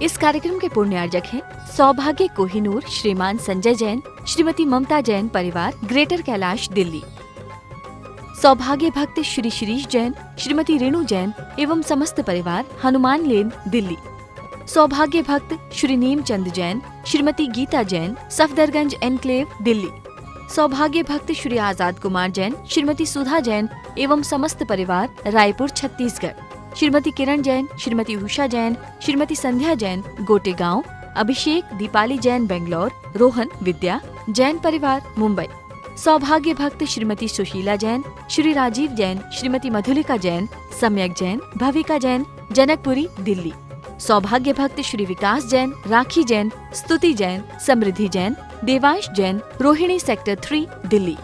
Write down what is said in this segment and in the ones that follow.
इस कार्यक्रम के पुण्यार्जक हैं सौभाग्य कोहिनूर, श्रीमान संजय जैन, श्रीमती ममता जैन परिवार, ग्रेटर कैलाश, दिल्ली। सौभाग्य भक्त श्री शिरीष जैन, श्रीमती रेणु जैन एवं समस्त परिवार, हनुमान लेन, दिल्ली। सौभाग्य भक्त श्री नीमचंद जैन, श्रीमती गीता जैन, सफदरगंज एनक्लेव, दिल्ली। सौभाग्य भक्त श्री आजाद कुमार जैन, श्रीमती सुधा जैन एवं समस्त परिवार, रायपुर, छत्तीसगढ़। श्रीमती किरण जैन, श्रीमती उषा जैन, श्रीमती संध्या जैन, गोटेगांव। अभिषेक दीपाली जैन, बेंगलोर। रोहन विद्या जैन परिवार, मुंबई। सौभाग्य भक्त श्रीमती सुशीला जैन, श्री राजीव जैन, श्रीमती मधुलिका जैन, सम्यक जैन, भविका जैन, जनकपुरी, दिल्ली। सौभाग्य भक्त श्री विकास जैन, राखी जैन, स्तुति जैन, समृद्धि जैन, देवांश जैन, रोहिणी सेक्टर 3, दिल्ली।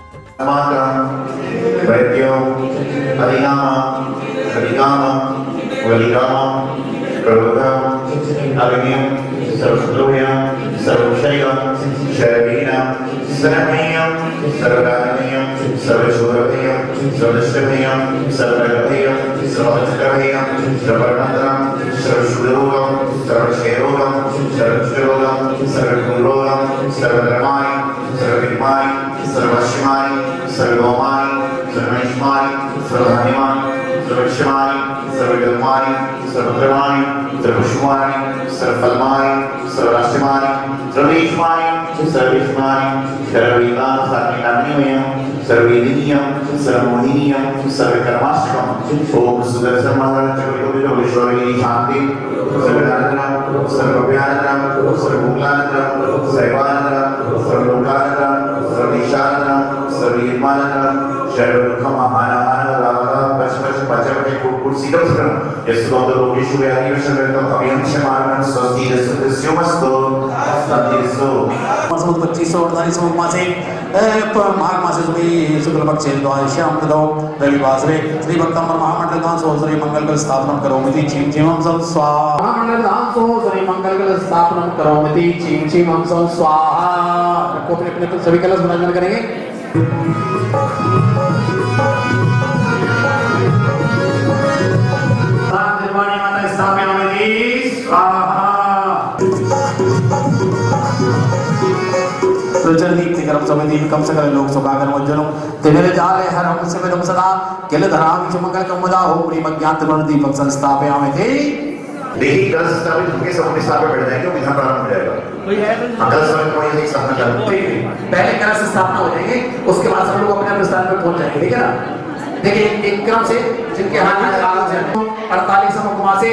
माघ मासे शुक्ल पक्षे द्वादश्याम तदौ रविवासरे श्री भक्तंबर महामंडल दान सो श्री मंगल स्थापना करोमि चीम चीम हम सब स्वाहा। महामंडल दान सो श्री मंगल स्थापना करोमि चीम चीम हम सब स्वाहा। रखो अपने अपने सभी कलश विराजमान करेंगे। निर्वाणी माता स्थापयामि स्वाहा। प्रचलित करम समिति कम सकल लोक सुखागर वज्जनो तेरे जाले हर हम से में सदा केल धरामि मंगल कमदा हो प्रेम ज्ञात गुण दीपक संस्थापयामि थे। देखिए कलश स्थापित होके सब अपने स्थान पे बैठ जाएंगे, विधान प्रारंभ हो जाएगा। कलश स्थापित होने से स्थापना करेंगे, पहले कलश स्थापना हो जाएंगे, उसके बाद सब लोग अपने अपने स्थान पे पहुंच जाएंगे, ठीक है ना। देखिए एक क्रम से जिनके हाथ में कागज है 48 मासे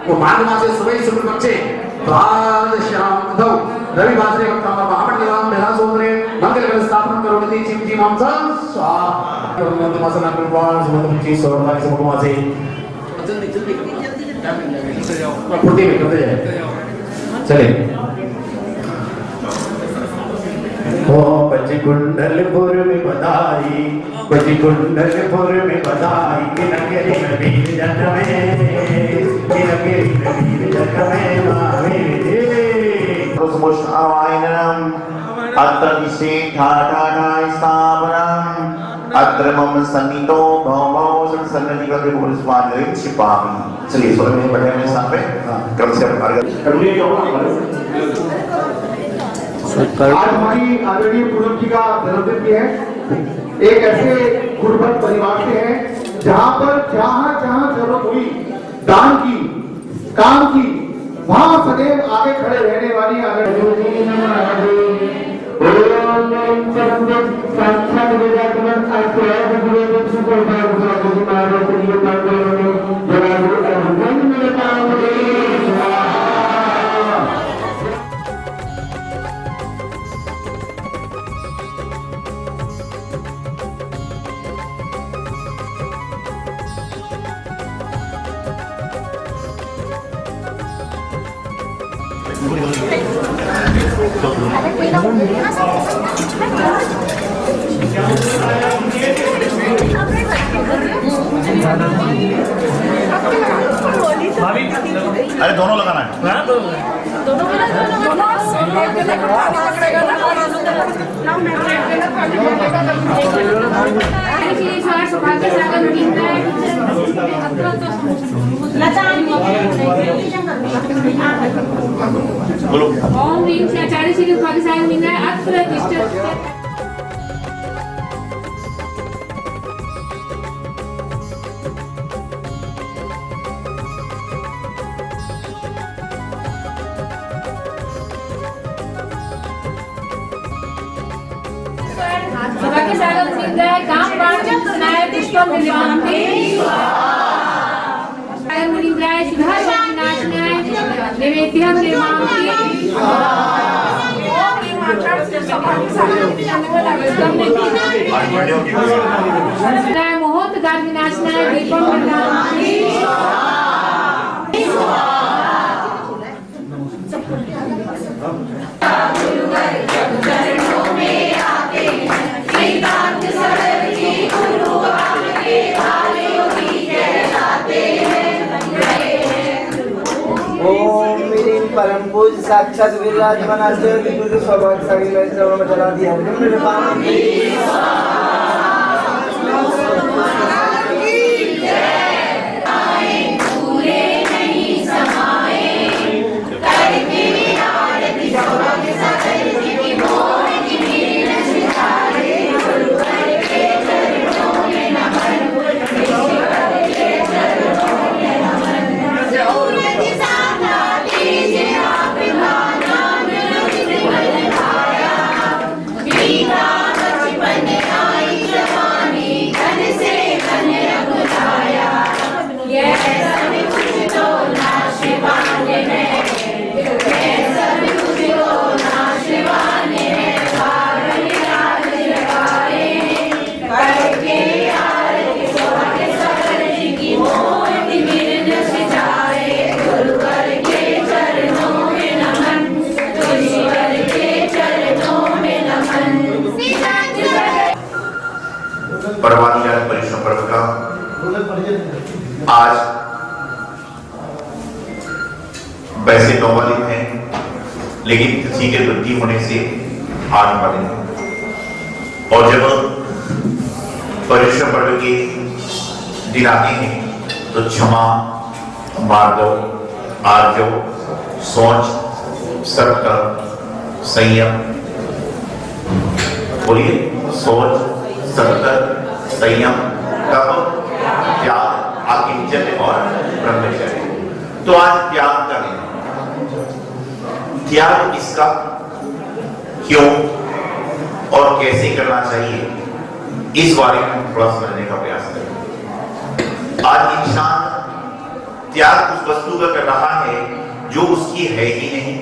वो माघ मासे सुबह शुक्ल पक्षे द्वादश्याम तदौ रविवासरे भक्तंबर महामंडल दान सो श्री मंगल स्थापना करोमि चीम चीम हम सब स्वाहा। मासना कुर्बान सुमंत सोरना से मुकमासे जल्दी फुर्ती में करते जाए। चले ओ पचकुंडलपुर में बधाई, पचकुंडलपुर में बधाई, किनकेरी नबीर जन्मे, किनकेरी नबीर जन्मे मावे। मुष्णावायनम अत्र दिशे ठाठाठाय स्थापनम अत्र मम सन्निधो भवभव सन्निधि का गुरु स्वामी छिपामी। चलिए स्वर में बैठे हैं स्थान पे, क्रम से आज हमारी आदरणीय पूनम जी का जन्मदिन भी है। एक ऐसे गुरबत परिवार से है जहाँ पर जहाँ जहाँ जरूरत हुई दान की, काम की, वहाँ सदैव आगे खड़े रहने वाली अरे दोनों लगाना है। ओम ह्रीं श्री आचार्य श्री भाग्यशाली मुनिंद्राय अत्र तिष्ठत्। भाग्यशाली मुनिंद्राय कामवांछनाय पुष्पं विद्वान्ते मुनिंद्राय सुधाविनाशनाय नैवेद्यं निर्मान्ते। मोहोत्कार विनाशनाय दीपं निर्मान्ते। ओम ह्रीं परम पूज साक्षात विराजमानास्य विभूति सौभाग्यशाली में चरणों में चला दिया परवानी परिश्रम पर्व का आज वैसे 9 दिन है, लेकिन तिथि के वृद्धि होने से 8 दिन है। और जब परिश्रम पर्व के दिन आते हैं तो क्षमा, मार्दव, आर्जव, शौच, सत्य, संयम, बोलिए, शौच, सत्य, संयम, तप, त्याग, आकिंचन और ब्रह्मचर्य। तो आज त्याग का दिन। त्याग किसका, क्यों और कैसे करना चाहिए, इस बारे में हम थोड़ा समझने का प्रयास करें। आज इंसान त्याग उस वस्तु का कर रहा है जो उसकी है ही नहीं।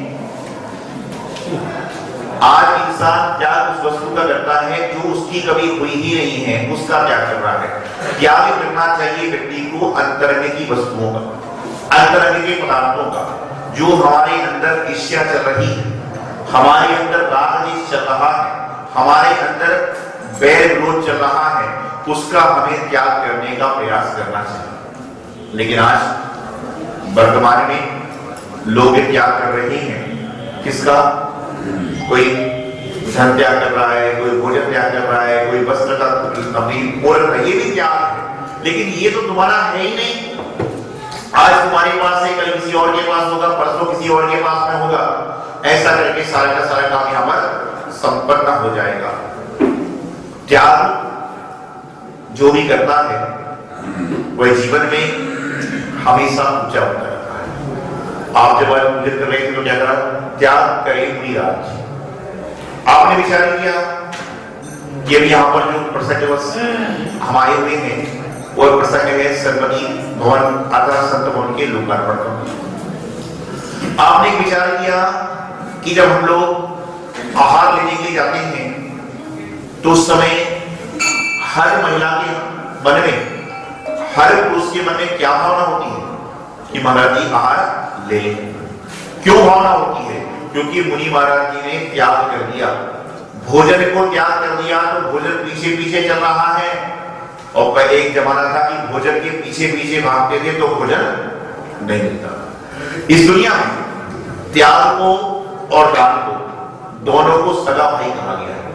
आज इंसान त्याग उस वस्तु का करता है जो उसकी कभी हुई ही नहीं है, उसका त्याग कर रहा है। त्याग करना चाहिए व्यक्ति को अंतरंग की वस्तुओं का, अंतरंग के पदार्थों का, जो हमारे अंदर ईर्ष्या चल रही है, हमारे अंदर राग द्वेष चल रहा है, हमारे अंदर बैर विरोध चल रहा है, उसका हमें त्याग करने का प्रयास करना चाहिए। लेकिन आज वर्तमान में लोग त्याग कर रहे हैं। किसका? कोई धन त्याग कर रहा है, कोई भोजन त्याग कर रहा है, कोई वस्त्र का अपनी पूर्ण, ये भी त्याग है। लेकिन ये तो तुम्हारा है ही नहीं। आज तुम्हारे पास है, कल किसी और के पास होगा, परसों किसी और के पास में होगा। ऐसा करके सारा का सारा काम यहाँ पर संपन्न हो जाएगा। त्याग जो भी करता है वह जीवन में हमेशा ऊंचा होता रहता है। आप जब पूजन कर रहे थे तो क्या करा? त्याग करे पूरी रात। आपने विचार किया कि अभी यहाँ पर जो प्रसंग हम आए हुए हैं वो प्रसंग है सरस्वती भवन आधार संत भवन के लोकार्पण का। आपने विचार किया कि जब हम लोग आहार लेने के लिए जाते हैं तो उस समय हर महिला के मन में, हर पुरुष के मन में क्या भावना होती है कि महाराज जी आहार ले लें। क्यों भावना होती है? क्योंकि मुनि महाराज जी ने त्याग कर दिया, भोजन को त्याग कर दिया, तो भोजन पीछे पीछे चल रहा है। और पहले एक जमाना था कि भोजन के पीछे पीछे भागते थे तो भोजन नहीं मिलता। इस दुनिया में त्याग को और दान को दोनों को सगा भाई कहा गया है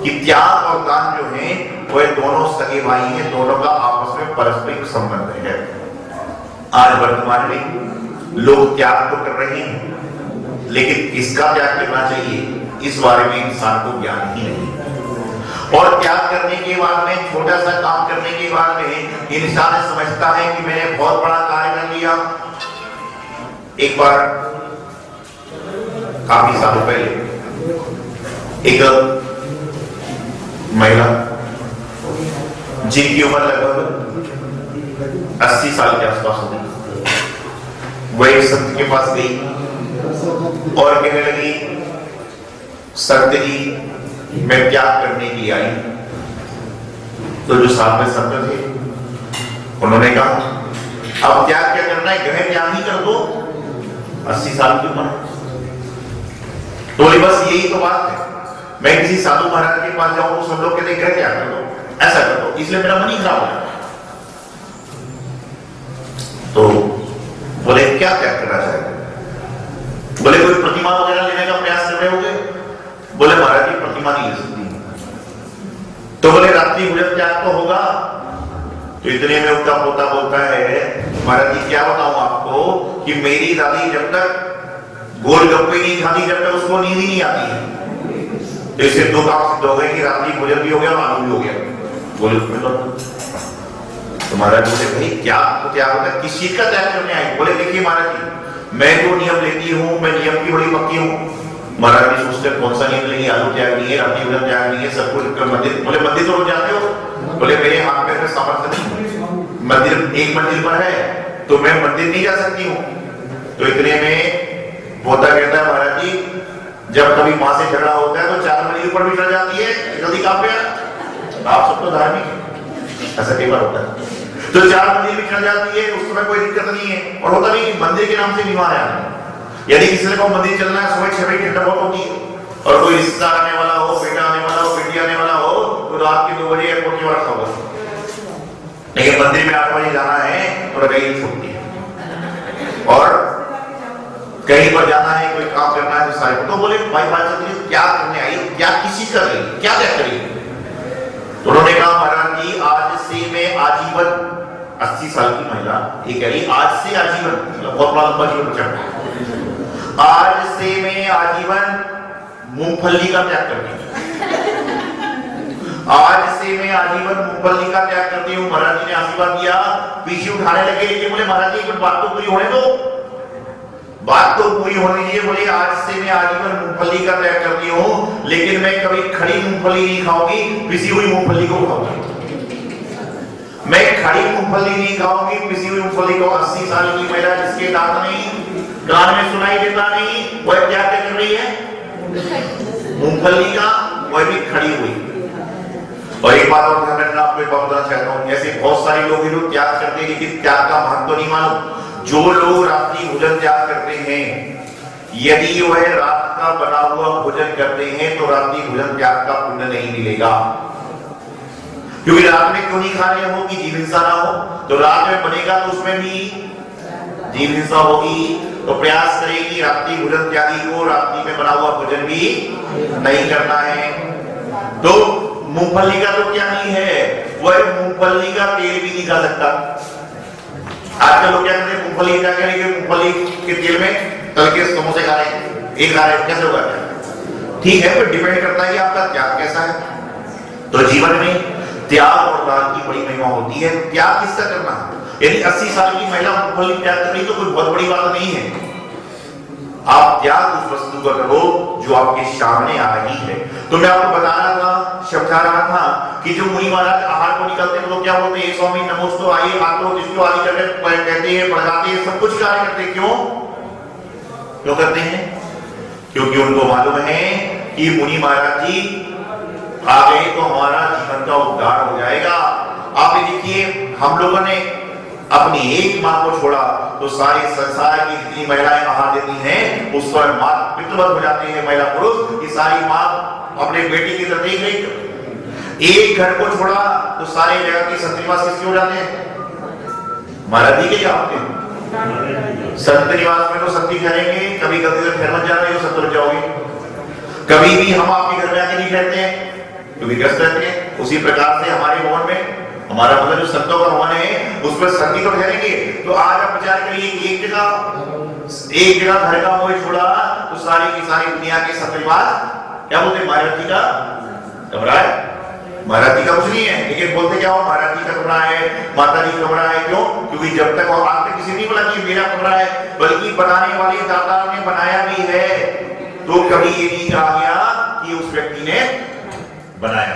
कि त्याग और दान जो है वह दोनों सगे भाई हैं, दोनों का आपस में पारस्परिक संबंध है। आज वर्तमान में लोग त्याग तो कर रहे हैं, लेकिन किसका त्याग करना चाहिए इस बारे में इंसान को ज्ञान ही नहीं। और त्याग करने के बाद में, छोटा सा काम करने के बाद में इंसान समझता है कि मैंने बहुत बड़ा कार्य कर लिया। एक बार काफी सालों पहले एक महिला जिनकी उम्र लगभग 80 साल के आसपास होगी, वह एक संत के पास गई और कहने लगी, संत जी मैं त्याग करने की आई। तो जो साथ में संत थे उन्होंने कहा, अब त्याग क्या करना है, गहन त्याग ही कर दो, 80 साल की उम्र। तो बोले बस यही तो बात है, मैं किसी साधु महाराज के पास जाऊं तो सब लोग कहते हैं क्या कर दो, ऐसा कर दो, इसलिए मेरा मन ही खराब हो जाता। तो बोले क्या त्याग करना चाहिए? बोले कोई प्रतिमा वगैरह लेने का प्रयास कर रहे होगे? बोले महाराज जी प्रतिमा नहीं ले सकती। तो बोले रात्रि भोजन त्याग तो होगा? तो इतने में उसका पोता बोलता है, महाराज जी क्या बताऊं आपको कि मेरी दादी जब तक गोलगप्पे नहीं खाती जब तक उसको नींद ही नहीं आती है। तो इससे दो काम सिद्ध हो गए कि रात्रि भोजन भी हो गया, मालूम भी हो गया। बोले तो महाराज बोले भाई क्या तो त्याग होता है, किस चीज का त्याग करने आए? बोले देखिए महाराज जी मैं जो नियम लेती हूँ, मैं नियम की बड़ी पक्की हूँ। महाराज जी सोचते कौन सा नियम लेंगे, आलू त्याग नहीं है, रात्रि भोजन त्याग नहीं है, सब कुछ मंदिर। बोले मंदिर तो लोग जाते हो? बोले मेरे हाथ पैर में सामर्थ्य नहीं, मंदिर एक मंदिर पर है तो मैं मंदिर नहीं जा सकती हूँ। तो इतने में पोता कहता है, महाराज जी जब कभी माँ से झगड़ा होता है तो 4 मंजिल ऊपर भी चढ़ जाती है, जल्दी कहाँ पे आप सब तो धार्मिक है, ऐसा कई बार होता है। तो 4 मंजिल भी चढ़ जाती है, उस समय कोई दिक्कत नहीं है। और होता भी मंदिर के नाम से बीमार है, यदि किसी को मंदिर चलना है सुबह 6 बजे ठंडा बहुत होती है, और कोई रिश्ता आने वाला हो, बेटा आने वाला हो, बेटी आने वाला हो, तो रात के 2 बजे एयरपोर्ट की बात होगा। लेकिन मंदिर में 8 बजे जाना है तो रजाई छूटती है, और कहीं पर जाना है, कोई काम करना है तो सारे। तो बोले भाई बात चल रही क्या करने आई, क्या किसी कर रही, क्या क्या करी? तो उन्होंने कहा महाराज जी आज से मैं आजीवन, 80 साल की महिला ये कह रही आज से आजीवन, बहुत बड़ा लंबा जीवन बचा, आज से मैं आजीवन मूंगफली का त्याग करती हूँ, आज से मैं आजीवन मूंगफली का त्याग करती हूँ। महाराज जी ने आशीर्वाद दिया, पीछे उठाने लगे, लेकिन बोले महाराज जी बात तो पूरी होने दो, बात तो पूरी होनी चाहिए। बोले आज से मैं आजीवन मूंगफली का त्याग करती हूँ, लेकिन मैं कभी खड़ी मूंगफली नहीं खाऊंगी, पिसी हुई मूंगफली को खाऊंगी। मैं खड़ी मूंगफली नहीं खाऊंगी, पिसी हुई मूंगफली को। 80 साल की महिला जिसके दांत नहीं, कान में सुनाई देता नहीं, वह क्या कर रही है मूंगफली का, वह भी खड़ी हुई। और एक बात और ध्यान रखना, आपको बताना चाहता हूँ, ऐसे बहुत सारे लोग जो त्याग करते हैं लेकिन त्याग का महत्व नहीं मालूम। जो लोग रात्रि भोजन त्याग करते हैं, यदि वह रात का बना हुआ भोजन करते हैं तो रात्रि भोजन त्याग का पुण्य नहीं मिलेगा। क्योंकि रात में क्यों नहीं खा रहे हो कि जीव हिंसा ना हो, तो रात में बनेगा तो उसमें भी जीव हिंसा होगी। तो प्रयास करें कि रात्रि भोजन त्यागी को रात्रि में बना हुआ भोजन भी नहीं करना है। तो मूंगफली का तो क्या नहीं है, वह मूंगफली का तेल भी नहीं खा सकता। आजकल लोग क्या करते हैं, मूंगफली क्या करेंगे, मूंगफली के तेल में तल के समोसे खा रहे हैं, एक खा रहे हैं, कैसे होगा? ठीक है, पर डिपेंड करता है कि आपका त्याग कैसा है। तो जीवन में त्याग और दान की बड़ी महिमा होती है। त्याग किसका करना है? यदि 80 साल की महिला मूंगफली त्याग कर रही तो कोई बहुत बड़ी बात नहीं है। आप त्याग उस वस्तु का करो जो आपके सामने आ रही है। तो मैं आपको बता रहा था, समझा रहा था कि जो मुनि महाराज आहार को निकलते हैं, लोग क्या बोलते हैं, स्वामी नमोस्तु आइए आत्रो जिसको आदि करके कहते हैं, पढ़ाते हैं, सब कुछ कार्य करते हैं। क्यों करते हैं? क्योंकि उनको मालूम है कि मुनि महाराज जी आ गए तो हमारा जीवन का उद्धार हो जाएगा। आप देखिए, हम लोगों ने अपनी एक मां को छोड़ा तो सारे संसार की जितनी महिलाएं आहार देती हैं उस पर मां पितृवत हो जाते हैं, महिला पुरुष की सारी मां अपने बेटी की तरफ देख रही है। एक घर को छोड़ा तो सारे जगत के सत्यनिवास किसके हो जाते हैं? महाराज जी के जाते हैं। सत्यनिवास में तो सत्य ठहरेंगे, कभी गलती से फिर मत जाते तो सत्य हो जाओगे। कभी भी हम आपके घर में आके नहीं रहते हैं क्योंकि व्यस्त रहते हैं। उसी प्रकार से हमारे भवन में हमारा मतलब जो संतों का भवन है उस पर सभी तो ठहरेंगे। तो आज आप विचार करिए एक जगह घर का मोह छोड़ा तो सारी की सारी दुनिया के सब परिवार क्या बोलते हैं, महाराज का कमरा है, महाराज का कुछ नहीं है, लेकिन बोलते क्या हो, महाराज का कमरा है, माता जी का कमरा है। क्यों? क्योंकि जब तक और आज तक किसी नहीं बोला कि मेरा कमरा है, बल्कि बनाने वाले दाता ने बनाया भी है। तो कभी ये नहीं कहा गया कि उस व्यक्ति ने बनाया।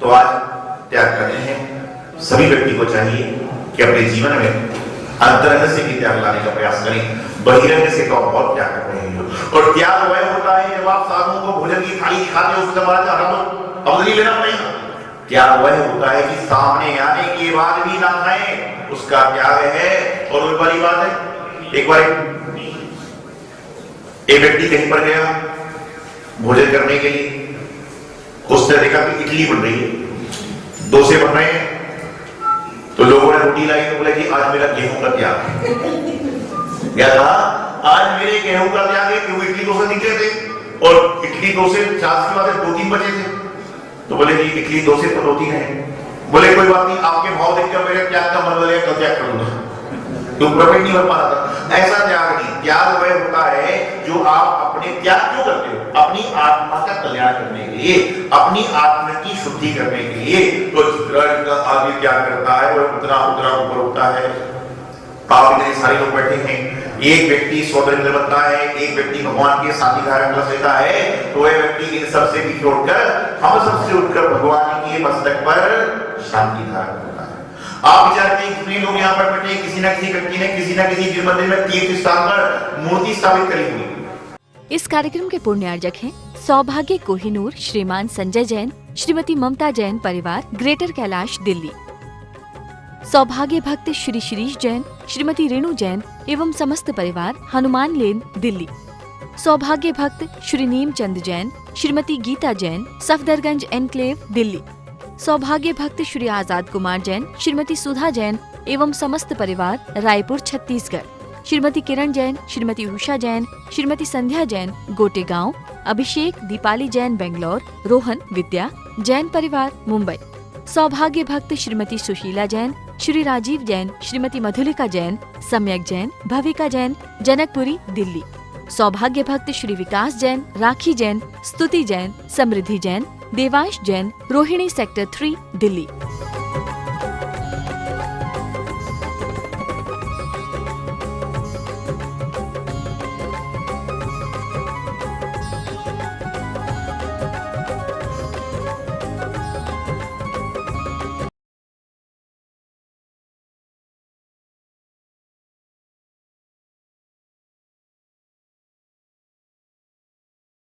तो आज त्याग करने हैं सभी व्यक्ति को चाहिए कि अपने जीवन में अंतरंग से भी त्याग लाने का प्रयास करें। बहिरंग से तो बहुत त्याग कर रहे हैं। और त्याग वह होता है जब आप साधुओं को भोजन की थाली खाते हो, उसके बाद अब नहीं लेना पड़ेगा। त्याग वह होता है कि सामने आने के बाद भी ना खाएं, उसका त्याग है। और वही वाली बात है, एक बार एक व्यक्ति कहीं पर गया भोजन करने के लिए, उसने देखा कि इडली बन रही है, डोसे बन रहे हैं। तो लोगों ने रोटी लाई तो बोले कि आज मेरा गेहूं का त्याग है। क्या कहा? आज मेरे गेहूं का त्याग है, क्योंकि इडली डोसे निकले थे और इडली डोसे 4 के बाद 2-3 बजे थे। तो बोले जी इडली डोसे तो 2-3 है। बोले कोई बात नहीं, आपके भाव देखकर मेरे त्याग का मन बदले, कल त्याग कर दूंगा। तो प्रकट नहीं हो पा रहा था। ऐसा त्याग नहीं, त्याग वह होता है जो आप अपने त्याग क्यों करते हो? अपनी आत्मा का कल्याण करने के लिए, अपनी आत्मा की शुद्धि करने के लिए। तो आदमी त्याग करता है वह उतना ऊपर उठता है। आप इतने सारे लोग बैठे हैं, एक व्यक्ति स्वतंत्र बनता है, एक व्यक्ति भगवान के शांति धारण कर लेता है, तो वह व्यक्ति इन सबसे भी छोड़कर हम सबसे उठकर भगवान के मस्तक पर शांति धारण करता है। आप विचार करें कितने लोग यहाँ पर बैठे, किसी न किसी व्यक्ति ने किसी न किसी मंदिर में तीर्थ स्थान पर मूर्ति स्थापित करी हुई। इस कार्यक्रम के पुण्यार्जक हैं सौभाग्य कोहिनूर, श्रीमान संजय जैन, श्रीमती ममता जैन परिवार, ग्रेटर कैलाश दिल्ली। सौभाग्य भक्त श्री शिरीष जैन, श्रीमती रेणु जैन एवं समस्त परिवार, हनुमान लेन दिल्ली। सौभाग्य भक्त श्री नीमचंद जैन, श्रीमती गीता जैन, सफदरगंज एनक्लेव दिल्ली। सौभाग्य भक्त श्री आजाद कुमार जैन, श्रीमती सुधा जैन एवं समस्त परिवार, रायपुर छत्तीसगढ़। श्रीमती किरण जैन, श्रीमती उषा जैन, श्रीमती संध्या जैन, गोटेगांव। अभिषेक दीपाली जैन, बेंगलोर। रोहन विद्या जैन परिवार, मुंबई। सौभाग्य भक्त श्रीमती सुशीला जैन, श्री राजीव जैन, श्रीमती मधुलिका जैन, सम्यक जैन, भविका जैन, जनकपुरी दिल्ली। सौभाग्य भक्त श्री विकास जैन, राखी जैन, स्तुति जैन, समृद्धि जैन, देवांश जैन, रोहिणी सेक्टर 3 दिल्ली।